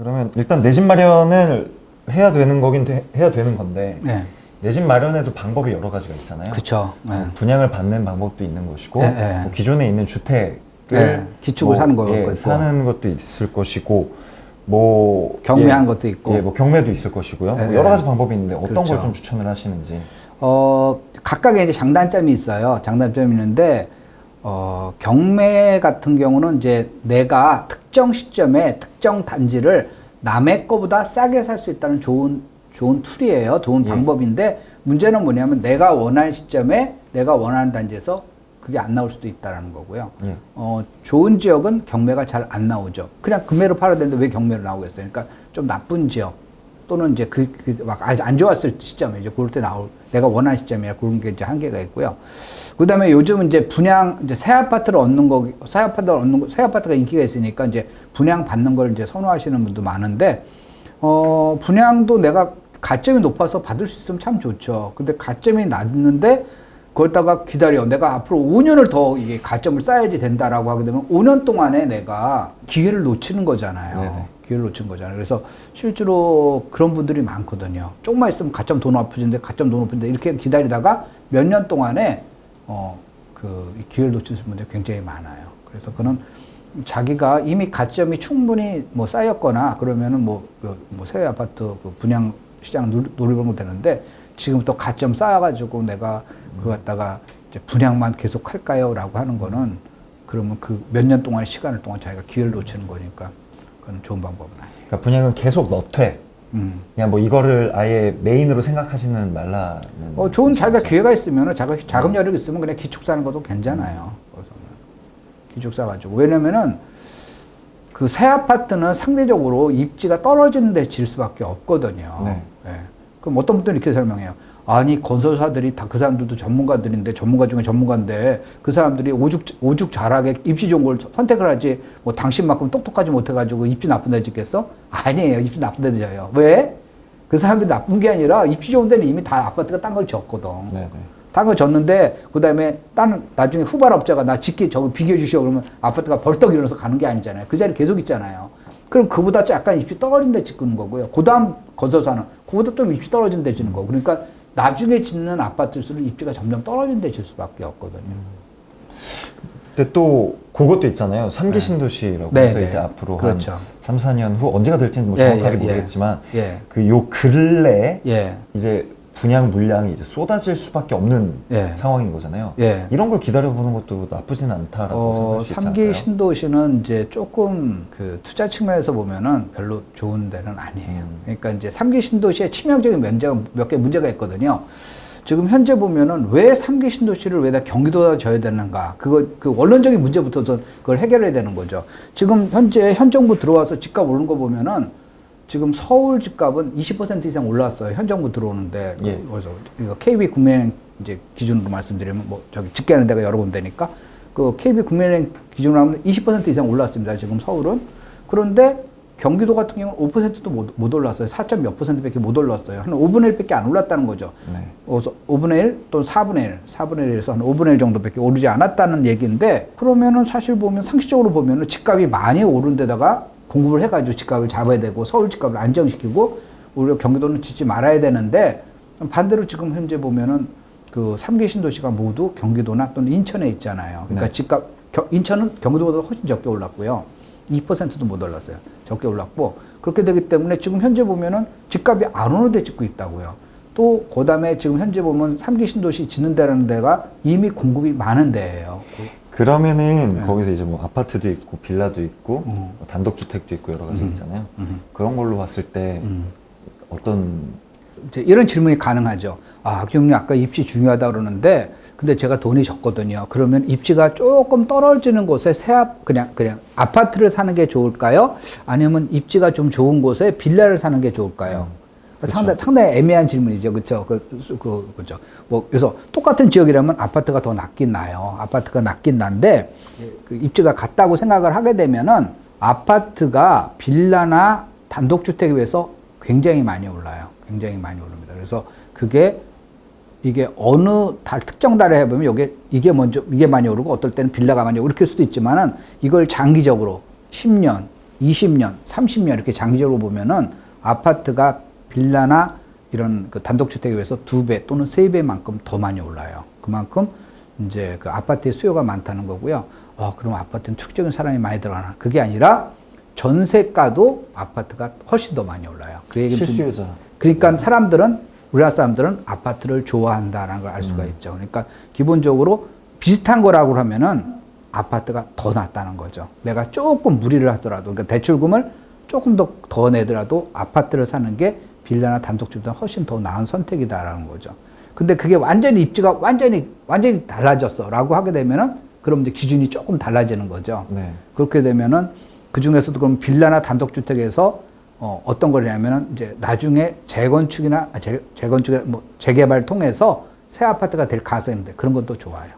그러면 일단 내 집 마련을 해야 되는 거긴 해야 되는 건데 네. 내 집 마련에도 방법이 여러 가지가 있잖아요. 그렇죠. 네. 분양을 받는 방법도 있는 것이고 네. 뭐 기존에 있는 주택을 기축을 사는 것도 있고 사는 것도 있을 것이고 뭐 경매한 것도 있고 뭐 경매도 있을 것이고요. 뭐 여러 가지 방법이 있는데 어떤 그렇죠. 걸 좀 추천을 하시는지. 각각의 이제 장단점이 있어요. 장단점이 있는데 경매 같은 경우는 이제 내가 특정 시점에 특정 단지를 남의 거보다 싸게 살 수 있다는 좋은 툴이에요. 좋은 방법인데 문제는 뭐냐면 내가 원하는 시점에 내가 원하는 단지에서 그게 안 나올 수도 있다는 거고요. 좋은 지역은 경매가 잘 안 나오죠. 그냥 금매로 팔아야 되는데 왜 경매로 나오겠어요? 그러니까 좀 나쁜 지역 또는 이제 막 안 좋았을 시점에 이제 그럴 때 내가 원하는 시점이라 그런 게 이제 한계가 있고요. 그 다음에 요즘 이제 이제 새 아파트를 얻는 새 아파트가 인기가 있으니까 이제 분양 받는 걸 이제 선호하시는 분도 많은데, 분양도 내가 가점이 높아서 받을 수 있으면 참 좋죠. 근데 가점이 낮는데, 그러다가 기다려. 내가 앞으로 5년을 더 이게 가점을 쌓아야지 된다라고 하게 되면 5년 동안에 내가 기회를 놓치는 거잖아요. 네네. 기회를 놓친 거잖아요. 그래서 실제로 그런 분들이 많거든요. 조금만 있으면 가점 더 높아진데 이렇게 기다리다가 몇 년 동안에 이 기회를 놓치는 분들이 굉장히 많아요. 그래서 그는 자기가 이미 가점이 충분히 뭐 쌓였거나 그러면은 새 아파트 분양 시장 노려보면 되는데 지금부터 가점 쌓아가지고 내가 그거 갖다가 이제 분양만 계속 할까요? 라고 하는 거는 그러면 그 몇 년 동안 시간을 동안 자기가 기회를 놓치는 거니까 그건 좋은 방법은 아니에요. 그러니까 분양은 계속 넣되 그냥 뭐 이거를 아예 메인으로 생각하지는 말라는. 좋은 자기가 기회가 있으면 자금 여력이 있으면 그냥 기축 사는 것도 괜찮아요. 기축 사가지고. 왜냐면은 그 새 아파트는 상대적으로 입지가 떨어지는 데 질 수밖에 없거든요. 네. 예. 그럼 어떤 분들은 이렇게 설명해요. 아니, 건설사들이 다 그 사람들도 전문가들인데, 전문가 중에 전문가인데, 그 사람들이 오죽 잘하게 입지 좋은 걸 선택을 하지, 뭐 당신만큼 똑똑하지 못해가지고 입지 나쁜 데 짓겠어? 아니에요. 입지 나쁜 데 져요. 왜? 그 사람들이 나쁜 게 아니라 입지 좋은 데는 이미 다 아파트가 딴 걸 졌거든. 네네. 딴 걸 졌는데, 그 다음에 나중에 후발업자가 나 저거 비교해 주시오. 그러면 아파트가 벌떡 일어나서 가는 게 아니잖아요. 그 자리 계속 있잖아요. 그럼 그보다 약간 입지 떨어진 데 짓는 거고요. 그 다음 건설사는 그보다 좀 입지 떨어진 데 짓는 거고. 그러니까 나중에 짓는 아파트일수록 입지가 점점 떨어진 데 질 수밖에 없거든요. 근데 또 그것도 있잖아요. 3기 신도시라고 해서 이제 앞으로 그렇죠. 한 3, 4년 후 언제가 될지는 뭐 정확하게 모르겠지만 그 요 근래에 이제 분양 물량이 이제 쏟아질 수밖에 없는 상황인 거잖아요. 이런 걸 기다려보는 것도 나쁘진 않다라고 생각할 수 있지 않을까요? 3기 신도시는 이제 조금 그 투자 측면에서 보면은 별로 좋은 데는 아니에요. 그러니까 이제 3기 신도시의 치명적인 몇 개 문제가 있거든요. 지금 현재 보면은 왜 3기 신도시를 왜 다 경기도에다 져야 되는가? 그 원론적인 문제부터 그걸 해결해야 되는 거죠. 지금 현재 현 정부 들어와서 집값 오른 거 보면은 지금 서울 집값은 20% 이상 올랐어요. 현 정부 들어오는데. 그래서 이거 KB 국민은행 이제 기준으로 말씀드리면 집계하는 데가 여러 군데니까 그 KB 국민은행 기준으로 하면 20% 이상 올랐습니다. 지금 서울은. 그런데 경기도 같은 경우는 5%도 못 올랐어요. 4. 몇 %밖에 못 올랐어요. 한 5분의 1밖에 안 올랐다는 거죠. 그래서 5분의 1 또는 4분의 1에서 한 5분의 1 정도밖에 오르지 않았다는 얘기인데, 그러면은 사실 보면 상식적으로 보면은 집값이 많이 오른 데다가 공급을 해가지고 집값을 잡아야 되고 서울 집값을 안정시키고 우리가 경기도는 짓지 말아야 되는데, 반대로 지금 현재 보면은 그 3기 신도시가 모두 경기도나 또는 인천에 있잖아요. 그러니까 집값, 인천은 경기도보다 훨씬 적게 올랐고요. 2%도 못 올랐어요. 적게 올랐고, 그렇게 되기 때문에 지금 현재 보면은 집값이 안 오는 데 짓고 있다고요. 또 그 다음에 지금 현재 보면 3기 신도시 짓는 데라는 데가 이미 공급이 많은 데예요. 그러면은 거기서 이제 뭐 아파트도 있고 빌라도 있고 뭐 단독주택도 있고 여러 가지 있잖아요. 그런 걸로 봤을 때 어떤 이제 이런 질문이 가능하죠. 교수님 아까 입지 중요하다 그러는데 근데 제가 돈이 적거든요. 그러면 입지가 조금 떨어지는 곳에 그냥 아파트를 사는 게 좋을까요? 아니면 입지가 좀 좋은 곳에 빌라를 사는 게 좋을까요? 상당히 애매한 질문이죠. 그렇죠? 그죠. 그래서 똑같은 지역이라면 아파트가 더 낫긴 나요. 아파트가 낫긴 난데 그 입지가 같다고 생각을 하게 되면은 아파트가 빌라나 단독주택에 비해서 굉장히 많이 올라요. 굉장히 많이 오릅니다. 그래서 이게 어느 특정 달에 해보면 이게 많이 오르고 어떨 때는 빌라가 많이 오르고 이렇게 할 수도 있지만은 이걸 장기적으로 10년, 20년, 30년 이렇게 장기적으로 보면은 아파트가 빌라나 이런 그 단독주택에 비해서 2배 또는 3배만큼 더 많이 올라요. 그만큼 이제 그 아파트의 수요가 많다는 거고요. 그럼 아파트는 투기적인 사람이 많이 들어가나? 그게 아니라 전세가도 아파트가 훨씬 더 많이 올라요. 그 얘기는 실수요자. 그러니까 우리나라 사람들은 아파트를 좋아한다라는 걸 알 수가 있죠. 그러니까 기본적으로 비슷한 거라고 하면은 아파트가 더 낫다는 거죠. 내가 조금 무리를 하더라도, 그러니까 대출금을 조금 더 내더라도 아파트를 사는 게 빌라나 단독주택보다 훨씬 더 나은 선택이다라는 거죠. 근데 그게 완전히 입지가 완전히 달라졌어라고 하게 되면은 그럼 이제 기준이 조금 달라지는 거죠. 네. 그렇게 되면은 그 중에서도 그럼 빌라나 단독주택에서 어떤 거냐면은 이제 나중에 재건축이나 재개발 통해서 새 아파트가 될 가능성이 있는데 그런 건 또 좋아요.